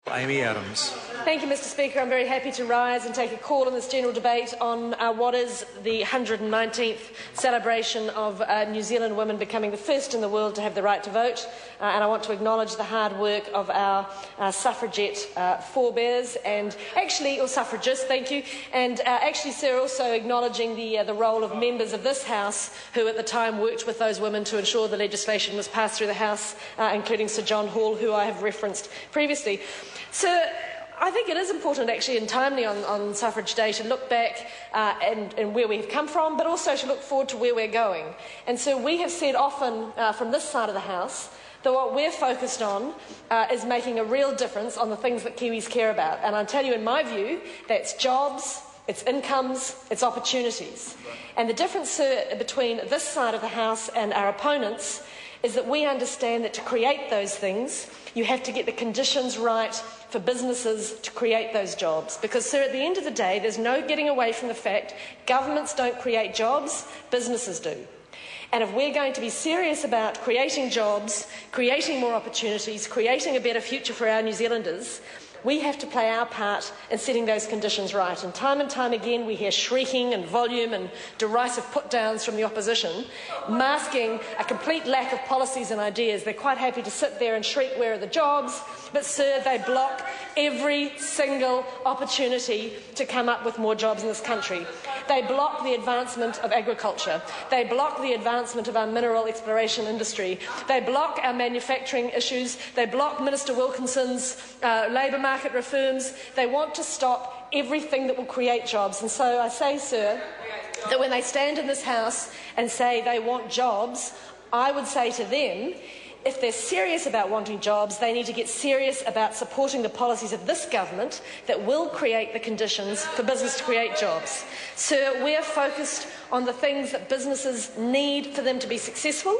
Amy Adams. Thank you, Mr Speaker. I'm very happy to rise and take a call in this general debate on what is the 119th celebration of New Zealand women becoming the first in the world to have the right to vote. And I want to acknowledge the hard work of our suffragette forebears and or suffragists, thank you, and sir, also acknowledging the role of members of this House who at the time worked with those women to ensure the legislation was passed through the House, including Sir John Hall, who I have referenced previously. Sir, I think it is important and timely on Suffrage Day to look back and where we have come from, but also to look forward to where we're going. And so we have said often from this side of the House that what we're focused on is making a real difference on the things that Kiwis care about. And I'll tell you, in my view, that's jobs, it's incomes, it's opportunities. And the difference, sir, between this side of the House and our opponents is that we understand that to create those things, you have to get the conditions right for businesses to create those jobs. Because, sir, at the end of the day, there's no getting away from the fact governments don't create jobs, businesses do. And if we're going to be serious about creating jobs, creating more opportunities, creating a better future for our New Zealanders, we have to play our part in setting those conditions right. And time again we hear shrieking and volume and derisive put-downs from the opposition, masking a complete lack of policies and ideas. They're quite happy to sit there and shriek, where are the jobs? But, sir, they block every single opportunity to come up with more jobs in this country. They block the advancement of agriculture. They block the advancement of our mineral exploration industry. They block our manufacturing issues. They block Minister Wilkinson's labour market reforms. They want to stop everything that will create jobs. And so I say, sir, that when they stand in this House and say they want jobs, I would say to them, if they're serious about wanting jobs, they need to get serious about supporting the policies of this government that will create the conditions for business to create jobs. Sir, we're focused on the things that businesses need for them to be successful.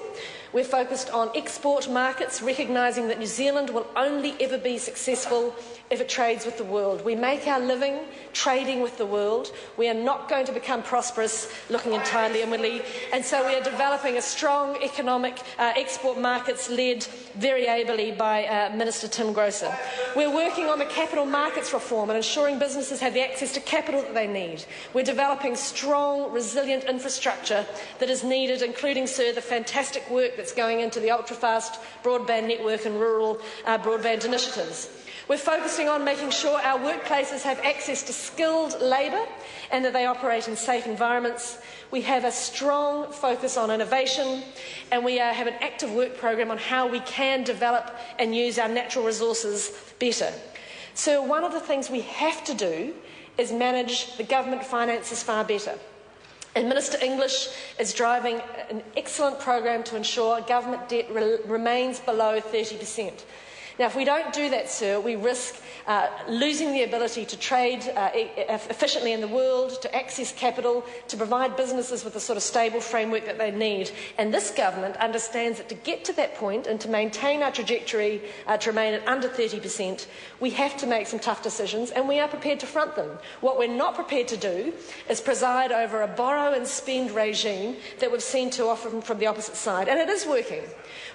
We're focused on export markets, recognising that New Zealand will only ever be successful if it trades with the world. We make our living trading with the world. We are not going to become prosperous looking entirely inwardly. And so we are developing a strong economic export markets led very ably by Minister Tim Grosser. We're working on the capital markets reform and ensuring businesses have the access to capital that they need. We're developing strong, resilient infrastructure that is needed, including, sir, the fantastic work that's going into the ultra-fast broadband network and rural broadband initiatives. We're focusing on making sure our workplaces have access to skilled labour and that they operate in safe environments. We have a strong focus on innovation, and we have an active work programme on how we can develop and use our natural resources better. So one of the things we have to do is manage the government finances far better. And Minister English is driving an excellent program to ensure government debt remains below 30%. Now, if we don't do that, sir, we risk losing the ability to trade efficiently in the world, to access capital, to provide businesses with the sort of stable framework that they need. And this government understands that to get to that point and to maintain our trajectory to remain at under 30%, we have to make some tough decisions, and we are prepared to front them. What we're not prepared to do is preside over a borrow and spend regime that we've seen too often from the opposite side. And it is working.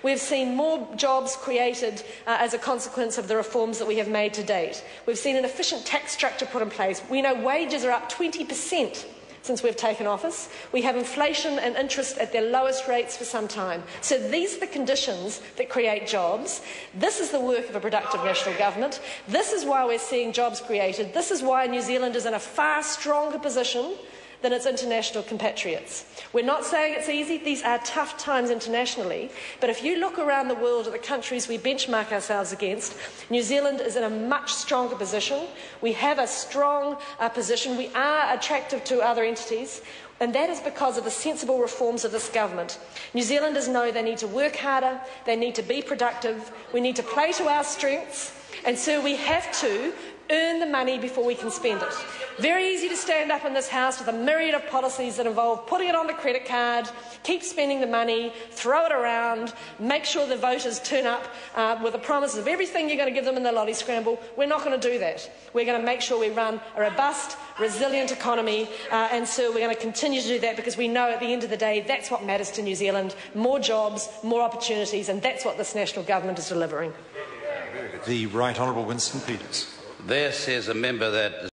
We've seen more jobs created as a consequence of the reforms that we have made to date. We've seen an efficient tax structure put in place. We know wages are up 20% since we've taken office. We have inflation and interest at their lowest rates for some time. So these are the conditions that create jobs. This is the work of a productive national government. This is why we're seeing jobs created. This is why New Zealand is in a far stronger position than its international compatriots. We're not saying it's easy. These are tough times internationally. But if you look around the world at the countries we benchmark ourselves against, New Zealand is in a much stronger position. We have a strong position. We are attractive to other entities. And that is because of the sensible reforms of this government. New Zealanders know they need to work harder, they need to be productive, we need to play to our strengths, and so we have to earn the money before we can spend it. Very easy to stand up in this House with a myriad of policies that involve putting it on the credit card, keep spending the money, throw it around, make sure the voters turn up with the promises of everything you're going to give them in the lolly scramble. We're not going to do that. We're going to make sure we run a robust, resilient economy, and so we're going to continue to do that because we know at the end of the day that's what matters to New Zealand: more jobs, more opportunities, and that's what this national government is delivering. Very good. The Right Honourable Winston Peters. There says a member that